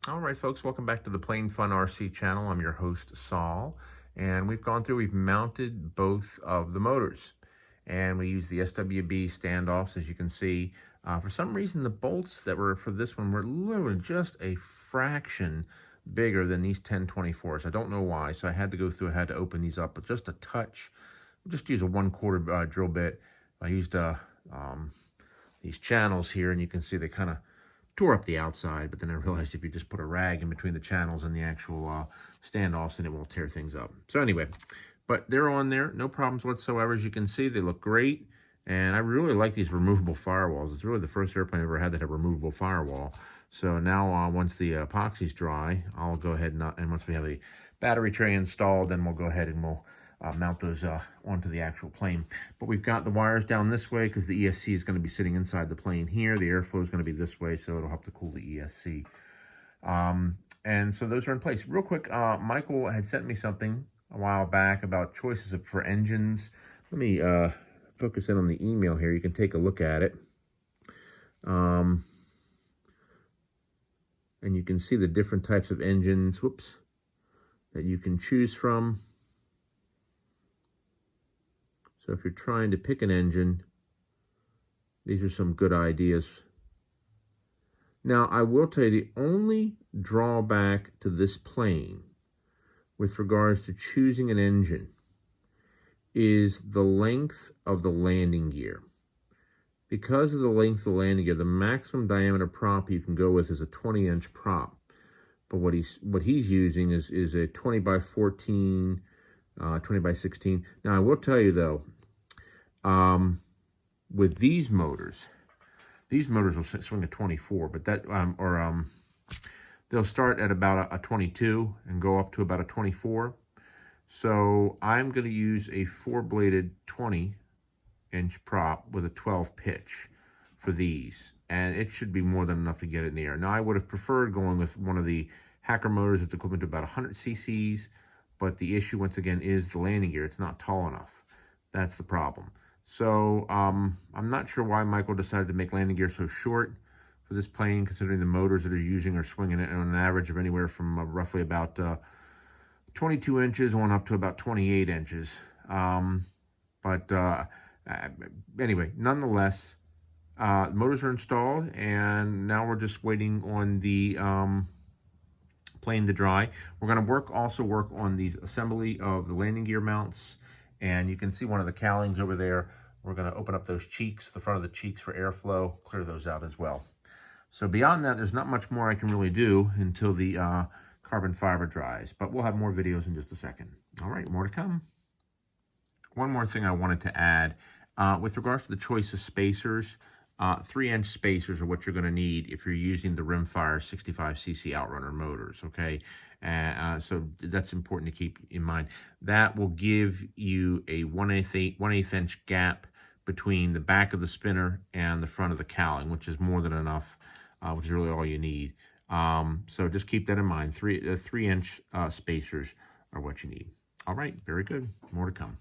All right, folks, welcome back to the Plain Fun RC channel. I'm your host, Saul, and we've mounted both of the motors, and we use the SDB Standoffs, as you can see. For some reason, the bolts that were for this one were literally just a fraction bigger than these 1024s. I don't know why, so I had to open these up, but just a touch. Just use a 1/4 drill bit. I used these channels here, and you can see they kind of tore up the outside, but then I realized if you just put a rag in between the channels and the actual standoffs, then it won't tear things up. So anyway, but they're on there, no problems whatsoever. As you can see, they look great, and I really like these removable firewalls. It's really the first airplane I ever had that had a removable firewall. So now once the epoxy's dry, I'll go ahead and once we have the battery tray installed, then we'll go ahead and we'll mount those onto the actual plane. But we've got the wires down this way because the ESC is going to be sitting inside the plane here. The airflow is going to be this way, so it'll help to cool the ESC. And so those are in place. Real quick, Michael had sent me something a while back about choices for engines. Let me focus in on the email here. You can take a look at it. And you can see the different types of engines, that you can choose from. So if you're trying to pick an engine, these are some good ideas. Now, I will tell you the only drawback to this plane with regards to choosing an engine is the length of the landing gear. Because of the length of the landing gear, the maximum diameter prop you can go with is a 20-inch prop. But what he's using is a 20 by 14, 20 by 16. Now, I will tell you, though, with these motors will swing a 24, but they'll start at about a 22 and go up to about a 24. So I'm going to use a 4-bladed 20-inch prop with a 12 pitch for these, and it should be more than enough to get it in the air. Now, I would have preferred going with one of the Hacker motors that's equivalent to about 100 cc's, but the issue, once again, is the landing gear. It's not tall enough. That's the problem. So I'm not sure why Michael decided to make landing gear so short for this plane, considering the motors that they're using are swinging it on an average of anywhere from roughly about 22 inches on up to about 28 inches. Anyway, nonetheless, motors are installed, and now we're just waiting on the plane to dry. We're going to also work on the assembly of the landing gear mounts, and you can see one of the cowlings over there. We're going to open up those cheeks, the front of the cheeks for airflow, clear those out as well. So beyond that, there's not much more I can really do until the carbon fiber dries, but we'll have more videos in just a second. All right, more to come. One more thing I wanted to add, with regards to the choice of spacers, 3-inch spacers are what you're going to need if you're using the Rimfire 65cc Outrunner motors, okay? So that's important to keep in mind. That will give you a 1/8 inch gap between the back of the spinner and the front of the cowling, which is more than enough, which is really all you need. So just keep that in mind. 3-inch spacers are what you need. All right, very good. More to come.